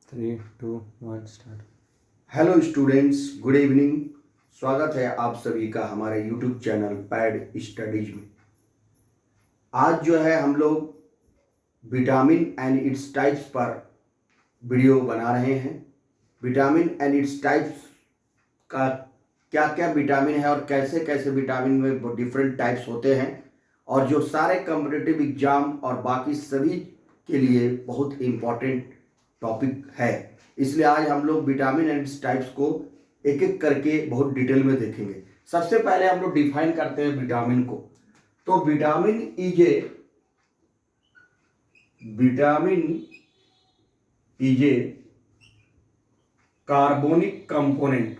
3, 2, 1 start. Hello students, good evening. स्वागत है आप सभी का हमारे यूट्यूब चैनल पैड स्टडीज में। आज जो है हम लोग विटामिन एंड इट्स टाइप्स पर वीडियो बना रहे हैं। विटामिन एंड इट्स टाइप्स का क्या क्या विटामिन है और कैसे कैसे विटामिन में डिफरेंट टाइप्स होते हैं, और जो सारे कॉम्पिटिटिव एग्जाम और बाकी सभी के लिए बहुत इम्पोर्टेंट टॉपिक है। इसलिए आज हम लोग विटामिन एंड टाइप्स को एक एक करके बहुत डिटेल में देखेंगे। सबसे पहले हम लोग डिफाइन करते हैं विटामिन को। तो vitamin is a carbonic component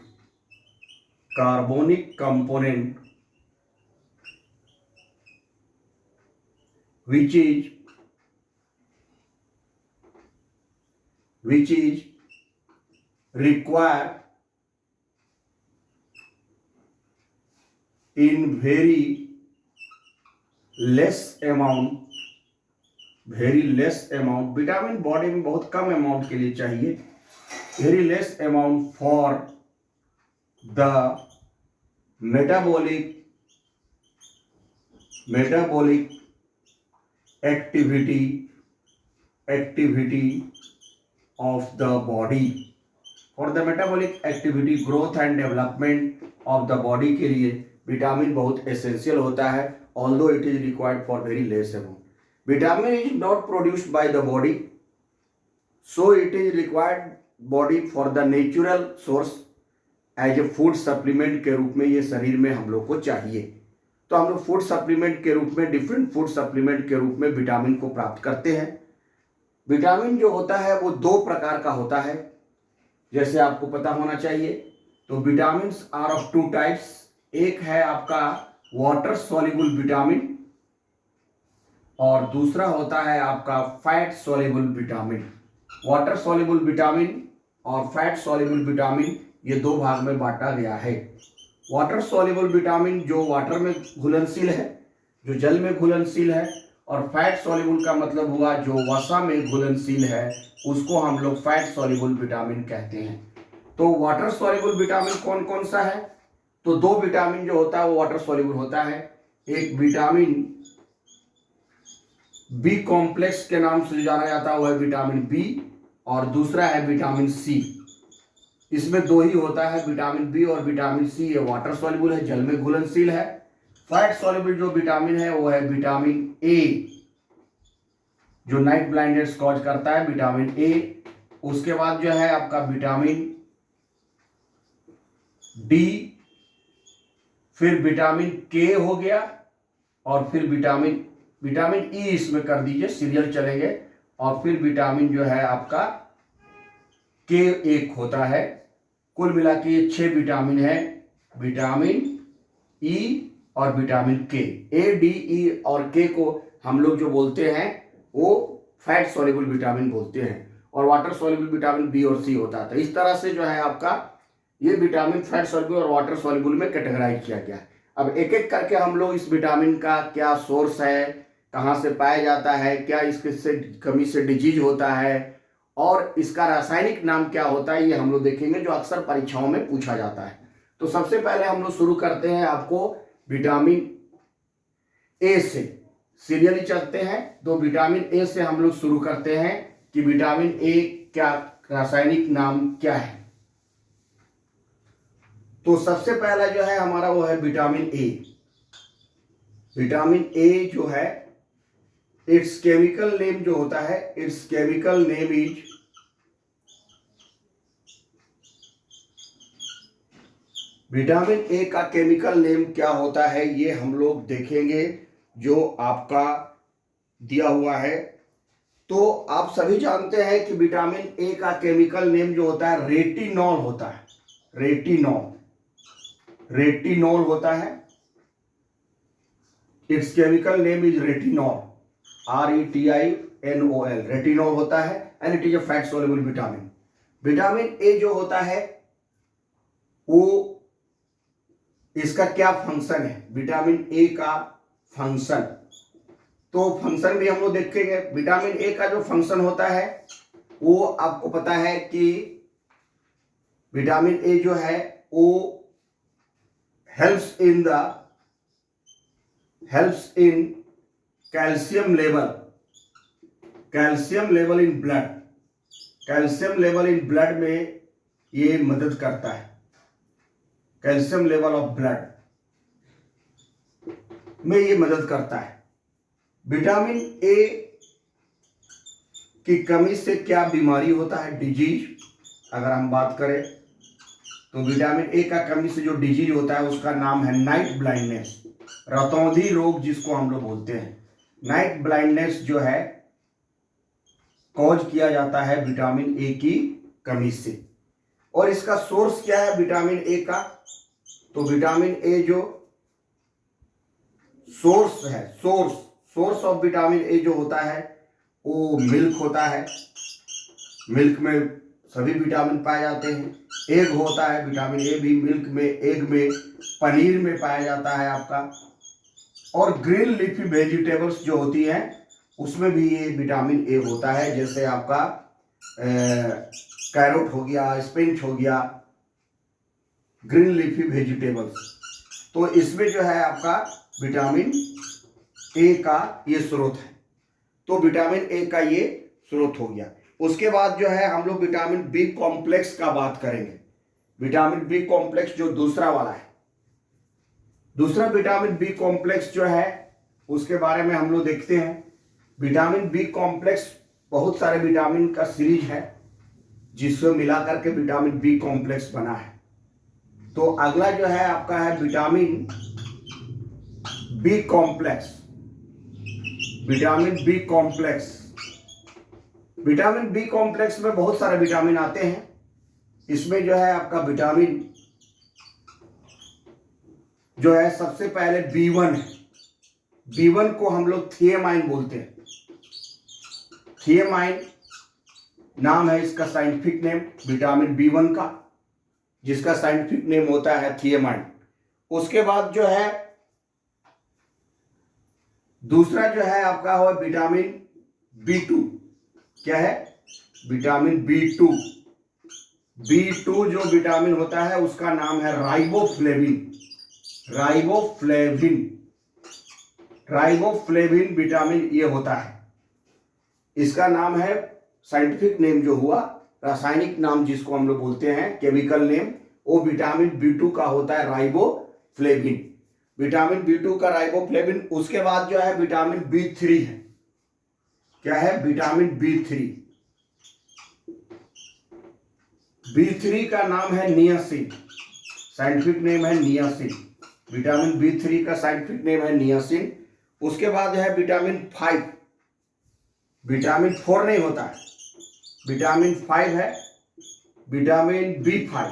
which is required in very less amount। Vitamin body में बहुत कम अमाउंट के लिए चाहिए। Very less amount for the metabolic activity of the body। For the metabolic activity, growth and development of the body के लिए vitamin बहुत essential होता है, although it is required for very less amount. Vitamin is not produced by the body, so it is required body for the natural source as a food supplement के रूप में ये शरीर में हम लोग को चाहिए। तो हम लोग फूड सप्लीमेंट के रूप में, डिफरेंट फूड सप्लीमेंट के रूप में विटामिन को प्राप्त करते हैं। विटामिन जो होता है वो दो प्रकार का होता है, जैसे आपको पता होना चाहिए। तो vitamin are of two types. एक है आपका वाटर सॉल्युबल विटामिन और दूसरा होता है आपका fat soluble vitamin. Water soluble vitamin और फैट सॉल्युबल विटामिन ये दो भाग में बांटा गया है। वाटर सॉल्युबल विटामिन जो वाटर में घुलनशील है, जो जल में घुलनशील है, और फैट सॉल्युबल का मतलब हुआ जो वसा में घुलनशील है, उसको हम लोग फैट सॉल्युबल विटामिन कहते हैं। तो वाटर सॉल्युबल विटामिन कौन कौन सा है? तो दो विटामिन जो होता है वो वाटर सॉल्युबल होता है। एक विटामिन बी कॉम्प्लेक्स के नाम से जाना जाता है, वह है विटामिन बी, और दूसरा है विटामिन सी। इसमें दो ही होता है, विटामिन बी और विटामिन सी। ये वाटर सॉल्युबल है, जल में घुलनशील है। फैट सॉल्युबल जो विटामिन है वो है विटामिन ए, जो नाइट ब्लाइंडनेस कॉज करता है, विटामिन ए। उसके बाद जो है आपका विटामिन डी, फिर विटामिन के हो गया, और फिर विटामिन ई इसमें कर दीजिए, सीरियल चलेंगे। और फिर विटामिन जो है आपका के एक होता है। कुल मिला के ये 6 विटामिन है, विटामिन ई और विटामिन के। ए, डी, ई और के को हम लोग जो बोलते हैं वो फैट सॉल्युबल विटामिन बोलते हैं, और वाटर सॉल्युबल विटामिन बी और सी होता है। तो इस तरह से जो है आपका ये विटामिन फैट सॉल्युबल और वाटर सॉल्युबल में कैटेगराइज किया गया है। अब एक एक करके हम लोग इस विटामिन का क्या सोर्स है, कहाँ से पाया जाता है, क्या इसके कमी से डिजीज होता है, और इसका रासायनिक नाम क्या होता है, ये हम लोग देखेंगे, जो अक्सर परीक्षाओं में पूछा जाता है। तो सबसे पहले हम लोग शुरू करते हैं आपको विटामिन ए से, सीरियली चलते हैं। तो विटामिन ए से हम लोग शुरू करते हैं कि विटामिन ए क्या रासायनिक नाम क्या है। तो सबसे पहला जो है हमारा वो है विटामिन ए। विटामिन ए जो है, इट्स केमिकल नेम जो होता है, it's chemical name is vitamin A का केमिकल नेम क्या होता है ये हम लोग देखेंगे, जो आपका दिया हुआ है। तो आप सभी जानते हैं कि विटामिन ए का केमिकल नेम जो होता है रेटिनॉल होता है। रेटिनॉल होता है। It's chemical name is retinol, RETINOL, retinol होता है, and it is a fat soluble vitamin. Vitamin A जो होता है वो, इसका क्या फंक्शन है, विटामिन ए का फंक्शन। तो फंक्शन भी हम लोग देखेंगे। विटामिन ए का जो फंक्शन होता है वो आपको पता है कि विटामिन ए जो है वो helps in calcium level in blood. Calcium level in blood में ये मदद करता है। कैल्शियम लेवल ऑफ ब्लड में ये मदद करता है। विटामिन ए की कमी से क्या बीमारी होता है, डिजीज, अगर हम बात करें तो विटामिन ए का कमी से जो डिजीज होता है उसका नाम है नाइट ब्लाइंडनेस, रतौंधी रोग जिसको हम लोग बोलते हैं। नाइट ब्लाइंडनेस जो है कॉज किया जाता है विटामिन ए की कमी से। और इसका सोर्स क्या है विटामिन ए का, तो विटामिन ए जो सोर्स है, सोर्स ऑफ विटामिन ए जो होता है वो मिल्क होता है। मिल्क में सभी विटामिन पाए जाते हैं। एग होता है, विटामिन ए भी मिल्क में, एग में, पनीर में पाया जाता है आपका। और ग्रीन लीफी वेजिटेबल्स जो होती हैं उसमें भी ये विटामिन ए होता है, जैसे आपका कैरोट हो गया, स्पिनच हो गया, ग्रीन लीफी वेजिटेबल्स। तो इसमें जो है आपका विटामिन ए का ये स्रोत है। तो विटामिन ए का ये स्रोत हो गया। उसके बाद जो है हम लोग विटामिन बी कॉम्प्लेक्स का बात करेंगे। विटामिन बी कॉम्प्लेक्स जो दूसरा वाला है, दूसरा विटामिन बी कॉम्प्लेक्स जो है उसके बारे में हम लोग देखते हैं। विटामिन बी कॉम्प्लेक्स बहुत सारे विटामिन का सीरीज है जिसको मिलाकर के विटामिन बी कॉम्प्लेक्स बना है। तो अगला जो है आपका है vitamin B complex. Vitamin B complex, vitamin B complex में बहुत सारे विटामिन आते हैं। इसमें जो है आपका विटामिन जो है सबसे पहले B1 है। B1 को हम लोग थियामाइन बोलते हैं। थियामाइन नाम है इसका साइंटिफिक नेम विटामिन B1 का, जिसका साइंटिफिक नेम होता है थियामाइन। उसके बाद जो है दूसरा जो है आपका हो विटामिन B2। क्या है, विटामिन B2। B2 जो विटामिन होता है उसका नाम है राइबोफ्लेविन। राइबोफ्लेविन विटामिन ये होता है। इसका नाम है साइंटिफिक नेम जो हुआ, रासायनिक नाम जिसको हम लोग बोलते हैं, केमिकल नेम, वो विटामिन B2 का होता है राइबोफ्लेविन। विटामिन B2 का राइबोफ्लेविन। उसके बाद जो है विटामिन B3 है। क्या है, विटामिन B3। B3 का नाम है नियासिन, साइंटिफिक नेम है नियासिन। विटामिन B3 का साइंटिफिक नेम है नियासिन। उसके बाद है विटामिन 5। विटामिन 4 नहीं होता है, विटामिन 5 है, विटामिन B5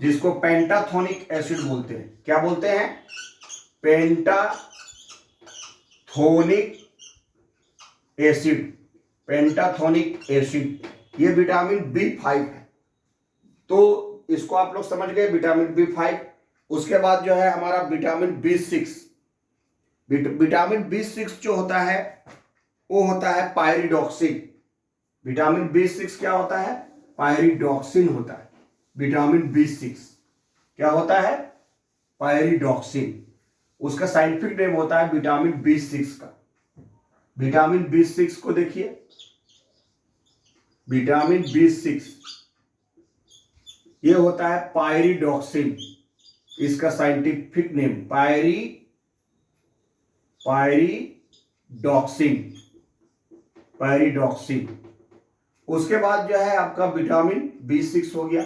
जिसको पेंटाथोनिक एसिड बोलते हैं। क्या बोलते हैं, पेंटाथोनिक एसिड। पेंटाथोनिक एसिड ये विटामिन B5 है। तो इसको आप लोग समझ गए, विटामिन B5। उसके बाद जो है हमारा विटामिन B6। विटामिन B6 जो होता है वो होता है पायरिडॉक्सिन। विटामिन B6 क्या होता है, पायरिडॉक्सिन होता है। विटामिन B6 क्या होता है, पायरिडॉक्सिन। उसका साइंटिफिक नेम होता है विटामिन B6 का। विटामिन B6 को देखिए, विटामिन B6 ये होता है पायरिडॉक्सिन। इसका साइंटिफिक नेम पायरिडॉक्सिन। उसके बाद जो है आपका विटामिन B6 हो गया।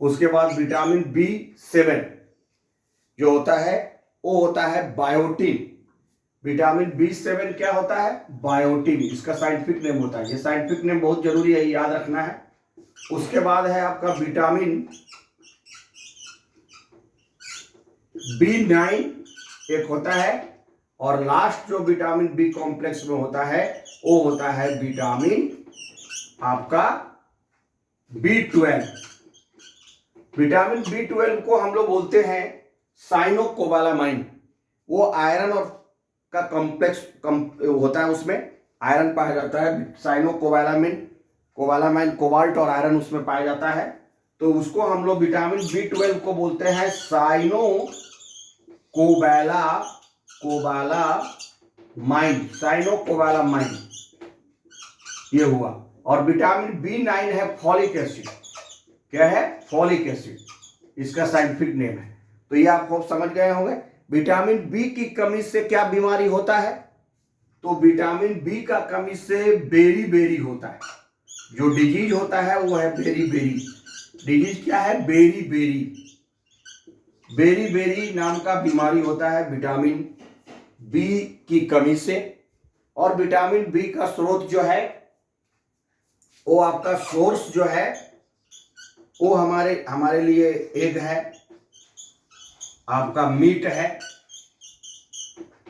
उसके बाद विटामिन B7 जो होता है वो होता है बायोटिन। विटामिन B7 क्या होता है, बायोटिन। इसका साइंटिफिक नेम होता है। ये साइंटिफिक नेम बहुत जरूरी है, याद रखना है। उसके बाद है आपका विटामिन B9 एक होता है। और लास्ट जो विटामिन बी कॉम्प्लेक्स में होता है वो होता है विटामिन आपका B12। विटामिन B12 को हम लोग बोलते हैं साइनोकोबालामाइन। वो आयरन और का कॉम्प्लेक्स होता है उसमें, आयरन पाया जाता है, साइनो कोबालामाइन कोबाल्ट और आयरन उसमें पाया जाता है। तो उसको हम लोग विटामिन B12 को बोलते हैं साइनो कोबालामाइन, ये हुआ। और विटामिन B9 है फॉलिक एसिड। क्या है? फॉलिक एसिड, इसका साइंटिफिक नेम है। तो ये आप खूब समझ गए होंगे। विटामिन बी की कमी से क्या बीमारी होता है? तो विटामिन बी का कमी से बेरी होता है। जो डिजीज होता है वो है बेरी। डिजीज क्या है? बेरी नाम का बीमारी होता है विटामिन बी की कमी से। और विटामिन बी का स्रोत जो है वो आपका सोर्स जो है वो हमारे लिए एग है, आपका मीट है,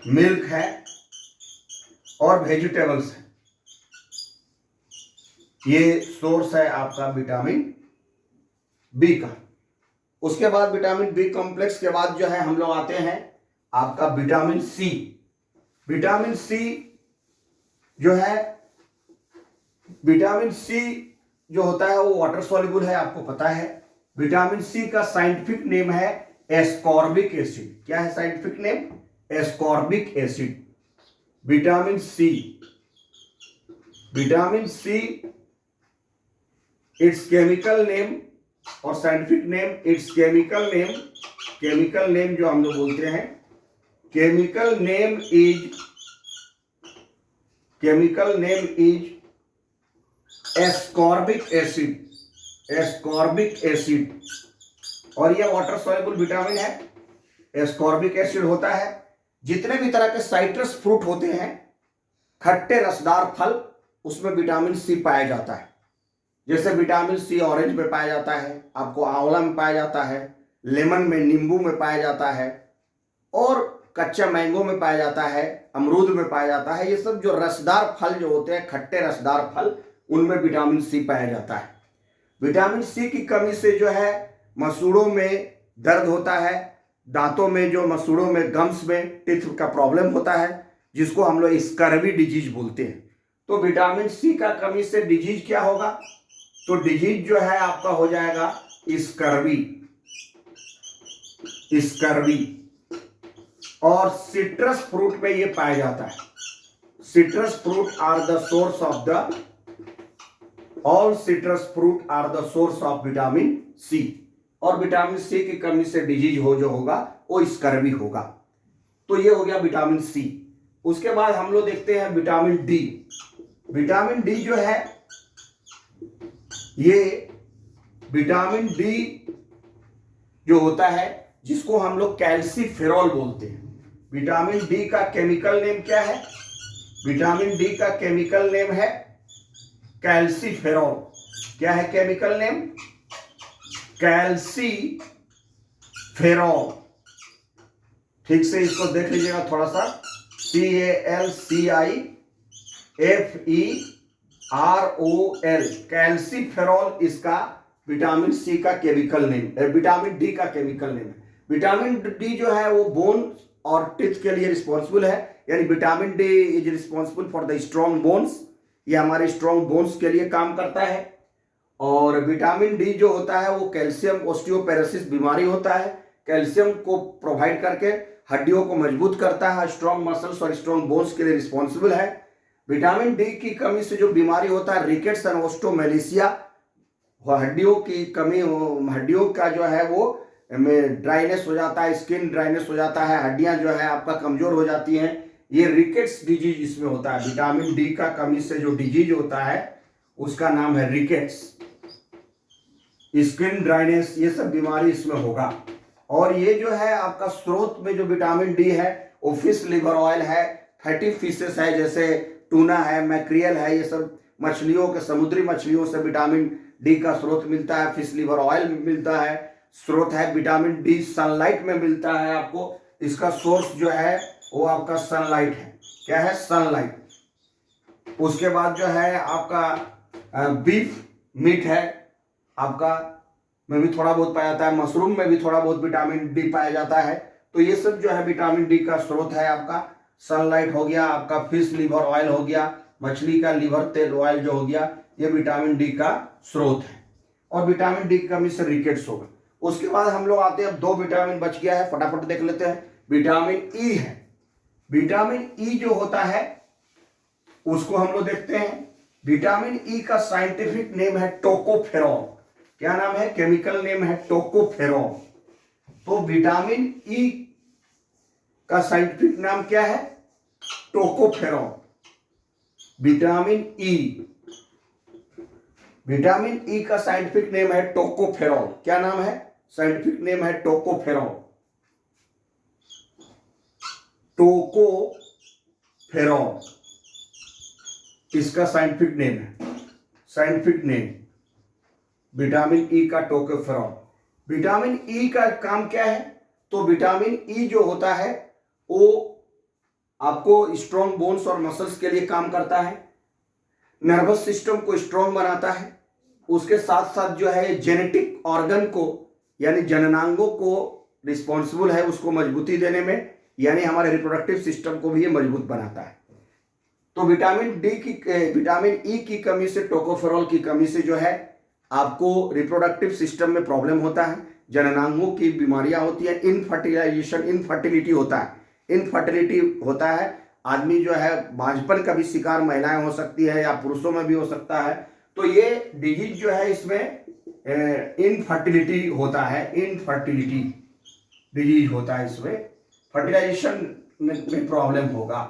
मिल्क है और वेजिटेबल्स है। ये सोर्स है आपका विटामिन बी का। उसके बाद विटामिन बी कॉम्प्लेक्स के बाद जो है हम लोग आते हैं आपका विटामिन सी। विटामिन सी जो है, विटामिन सी जो होता है वो वाटर सॉल्युबल है, आपको पता है। विटामिन सी का साइंटिफिक नेम है एस्कॉर्बिक एसिड। क्या है scientific name? Ascorbic acid. Vitamin C it's chemical name और scientific name, it's chemical name जो हम लोग बोलते हैं, chemical name is ascorbic acid. और यह वाटर सॉल्युबल विटामिन है। एस्कॉर्बिक एसिड होता है जितने भी तरह के साइट्रस फ्रूट होते हैं, खट्टे रसदार फल, उसमें विटामिन सी पाया जाता है। जैसे विटामिन सी ऑरेंज में पाया जाता है, आपको आंवला में पाया जाता है, लेमन में, नींबू में पाया जाता है, और कच्चा मैंगो में पाया जाता है, अमरूद में पाया जाता है। ये सब जो रसदार फल जो होते हैं, खट्टे रसदार फल, उनमें विटामिन सी पाया जाता है। विटामिन सी की कमी से जो है मसूड़ों में दर्द होता है, दांतों में जो मसूड़ों में गम्स में टीथ का प्रॉब्लम होता है, जिसको हम लोग स्कर्वी डिजीज बोलते हैं। तो विटामिन सी का कमी से डिजीज क्या होगा? तो डिजीज जो है आपका हो जाएगा स्कर्वी। और सिट्रस फ्रूट में ये पाया जाता है। Citrus fruit are the source of all citrus fruit are the source of vitamin C. और विटामिन सी की कमी से डिजीज जो होगा वो स्कर्वी होगा। तो ये हो गया विटामिन सी। उसके बाद हम लोग देखते हैं विटामिन डी। विटामिन डी जो है, ये विटामिन डी जो होता है, जिसको हम लोग कैल्सीफेरॉल बोलते हैं। विटामिन डी का केमिकल नेम क्या है? विटामिन डी का केमिकल नेम है कैल्सीफेरॉल। क्या है केमिकल नेम? कैल्सीफेरॉल। ठीक से इसको देख लीजिएगा थोड़ा सा, CALCIFEROL, कैल्सीफेरॉल इसका विटामिन सी का केमिकल नेम, विटामिन डी का केमिकल नेम है। विटामिन डी जो है वो बोन और टीथ के लिए रिस्पॉन्सिबल है, यानी vitamin D is responsible for the strong bones. ये हमारे स्ट्रॉन्ग बोन्स के लिए काम करता है। और विटामिन डी जो होता है वो कैल्शियम ऑस्टियोपेरोसिस बीमारी होता है, कैल्शियम को प्रोवाइड करके हड्डियों को मजबूत करता है, स्ट्रॉन्ग मसल्स और स्ट्रॉन्ग बोन्स के लिए रिस्पॉन्सिबल है। विटामिन डी की कमी से जो बीमारी होता है रिकेट्स एंड ओस्टोमेलिसिया, हड्डियों की कमी, हड्डियों का जो है वो में ड्राइनेस हो जाता है, स्किन ड्राइनेस हो जाता है, हड्डियां जो है आपका कमजोर हो जाती हैं, ये रिकेट्स डिजीज इसमें होता है। विटामिन डी का कमी से जो डिजीज होता है उसका नाम है रिकेट्स, स्किन ड्राइनेस, ये सब बीमारी इसमें होगा। और ये जो है आपका स्रोत में जो विटामिन डी है वो फिश लिवर ऑयल है, फैटी फिशेस है, जैसे टूना है, मैक्रियल है, ये सब मछलियों के, समुद्री मछलियों से विटामिन डी का स्रोत मिलता है। फिश लिवर ऑयल मिलता है, स्रोत है। विटामिन डी सनलाइट में मिलता है आपको, इसका सोर्स जो है वो आपका सनलाइट है। क्या है? सनलाइट। उसके बाद जो है आपका बीफ मीट है आपका, में भी थोड़ा बहुत पाया जाता है, मशरूम में भी थोड़ा बहुत विटामिन डी पाया जाता है। तो ये सब जो है विटामिन डी का स्रोत है आपका। सनलाइट हो गया, आपका फिश लिवर ऑयल हो गया, मछली का लिवर, तेल, ऑयल जो हो गया, ये विटामिन डी का स्रोत है। और विटामिन डी की कमी से रिकेट्स होगा। उसके बाद हम लोग आते हैं, अब 2 विटामिन बच गया है, फटाफट देख लेते हैं। विटामिन ई है। विटामिन ई जो होता है उसको हम लोग देखते हैं। विटामिन ई का साइंटिफिक नेम है टोकोफेरॉल। क्या नाम है? केमिकल नेम है टोकोफेरॉल। तो विटामिन ई का साइंटिफिक नाम क्या है? Tocopherol. Vitamin E, vitamin E का साइंटिफिक नेम है टोकोफेरॉल। क्या नाम है? साइंटिफिक नेम है टोकोफेरॉल। टोकोफेरॉल इसका साइंटिफिक नेम है। साइंटिफिक नेम विटामिन ई का टोकोफेरॉल। विटामिन ई का काम क्या है? तो विटामिन ई जो होता है वो आपको स्ट्रॉन्ग बोन्स और मसल्स के लिए काम करता है, नर्वस सिस्टम को स्ट्रॉन्ग बनाता है, उसके साथ साथ जो है जेनेटिक ऑर्गन को यानी जननांगों को रिस्पॉन्सिबल है उसको मजबूती देने में, यानी हमारे रिप्रोडक्टिव सिस्टम को भी ये मजबूत बनाता है। तो विटामिन ई की कमी से, टोकोफेरॉल की कमी से जो है आपको रिप्रोडक्टिव सिस्टम में प्रॉब्लम होता है, जननांगों की बीमारियां होती है, इनफर्टिलाइजेशन, इनफर्टिलिटी होता है। इनफर्टिलिटी होता है, आदमी जो है बांझपन का भी शिकार महिलाएं हो सकती है या पुरुषों में भी हो सकता है। तो ये डिजीज जो है इसमें इनफर्टिलिटी होता है, इनफर्टिलिटी डिजीज होता है, इसमें फर्टिलाइजेशन में प्रॉब्लम होगा।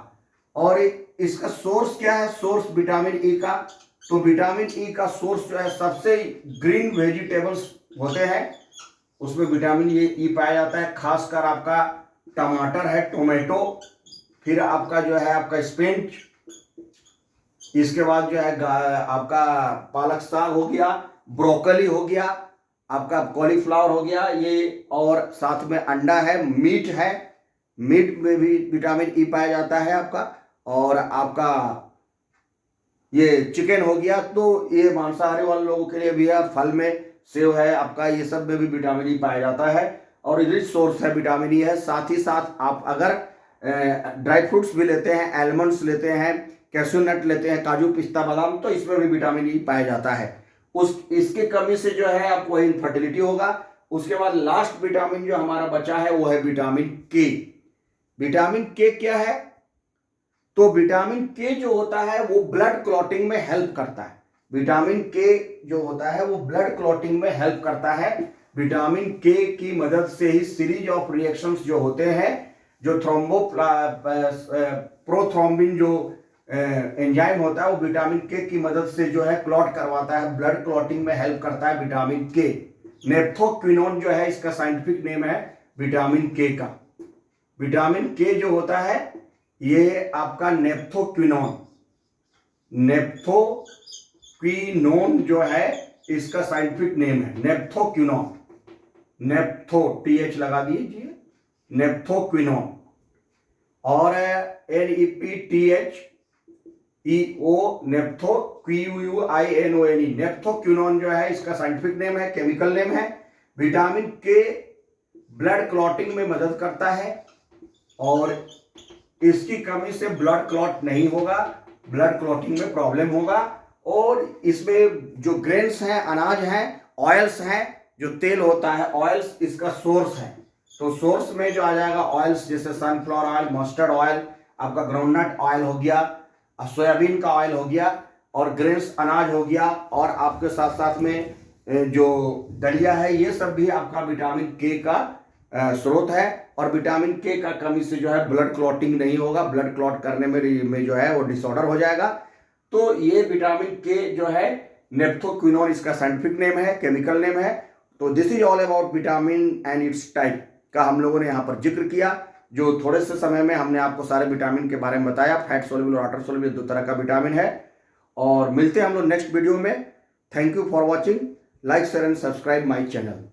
और इसका सोर्स क्या है? सोर्स विटामिन ई का, तो विटामिन ई का सोर्स जो है सबसे ग्रीन वेजिटेबल्स होते हैं, उसमें विटामिन ई पाया जाता है। खासकर आपका टमाटर है, टोमेटो, फिर आपका जो है आपका स्पिनच, इसके बाद जो है आपका पालक साग हो गया, ब्रोकली हो गया, आपका कॉलीफ्लावर हो गया ये, और साथ में अंडा है, मीट है, मीट में भी विटामिन ई पाया जाता है आपका, और आपका ये चिकन हो गया। तो ये मांसाहारी वाले लोगों के लिए भी है। फल में सेव है आपका, ये सब में भी विटामिन ई पाया जाता है और रिच सोर्स है विटामिन ई है। साथ ही साथ आप अगर ड्राई फ्रूट्स भी लेते हैं, एलमंड्स लेते हैं, कैश्यू नट लेते हैं, काजू, पिस्ता, बादाम, तो इसमें भी विटामिन ई पाया जाता है। इसकी कमी से जो है आपको इनफर्टिलिटी होगा। उसके बाद लास्ट विटामिन जो हमारा बचा है वो है विटामिन के। विटामिन के क्या है? तो विटामिन के जो होता है वो ब्लड क्लॉटिंग में हेल्प करता है। विटामिन के जो होता है वो ब्लड क्लॉटिंग में हेल्प करता है। विटामिन के की मदद से ही सीरीज ऑफ रिएक्शंस जो होते हैं, जो प्रोथ्रोम्बिन जो एंजाइम होता है वो विटामिन के की मदद से जो है क्लॉट करवाता है, ब्लड क्लॉटिंग में हेल्प करता है विटामिन के। नेप्थोक्विनोन जो है इसका साइंटिफिक नेम है विटामिन के का। विटामिन के जो होता है ये आपका नेप्थोक्विनोन, नेप्थोक्विनोन जो है इसका साइंटिफिक नेम है नेप्थोक्विनोन। नेप्थो टीएच लगा दीजिए, नेप्थोक्विनोन, और NEPTHEO नेप्थोक्विनोन। नेप्थोक्विनोन जो है इसका साइंटिफिक नेम है, केमिकल नेम है। विटामिन के ब्लड क्लॉटिंग में मदद करता है और इसकी कमी से ब्लड क्लॉट नहीं होगा, ब्लड क्लॉटिंग में प्रॉब्लम होगा। और इसमें जो ग्रेन्स हैं, अनाज हैं, ऑयल्स हैं, जो तेल होता है ऑयल्स, इसका सोर्स है। तो सोर्स में जो आ जाएगा ऑयल्स, जैसे सनफ्लावर ऑयल, मस्टर्ड ऑयल, आपका ग्राउंडनट ऑयल हो गया, सोयाबीन का ऑयल हो गया, और ग्रेन्स अनाज हो गया, और आपके साथ साथ में जो दलिया है, ये सब भी आपका विटामिन के का स्रोत है। और विटामिन के का कमी से जो है ब्लड क्लॉटिंग नहीं होगा, ब्लड क्लॉट करने में जो है वो डिसऑर्डर हो जाएगा। तो ये विटामिन के जो है नेप्थोक्विनोन इसका साइंटिफिक नेम है, केमिकल नेम है। तो this is all about vitamin and it's type का हम लोगों ने यहाँ पर जिक्र किया। जो थोड़े से समय में हमने आपको सारे विटामिन के बारे में बताया। फैट सोल्यूबल और वाटर सोल्यूबल 2 तरह का विटामिन है। और मिलते हैं हम लोग नेक्स्ट वीडियो में। Thank you for watching. Like share and subscribe my channel.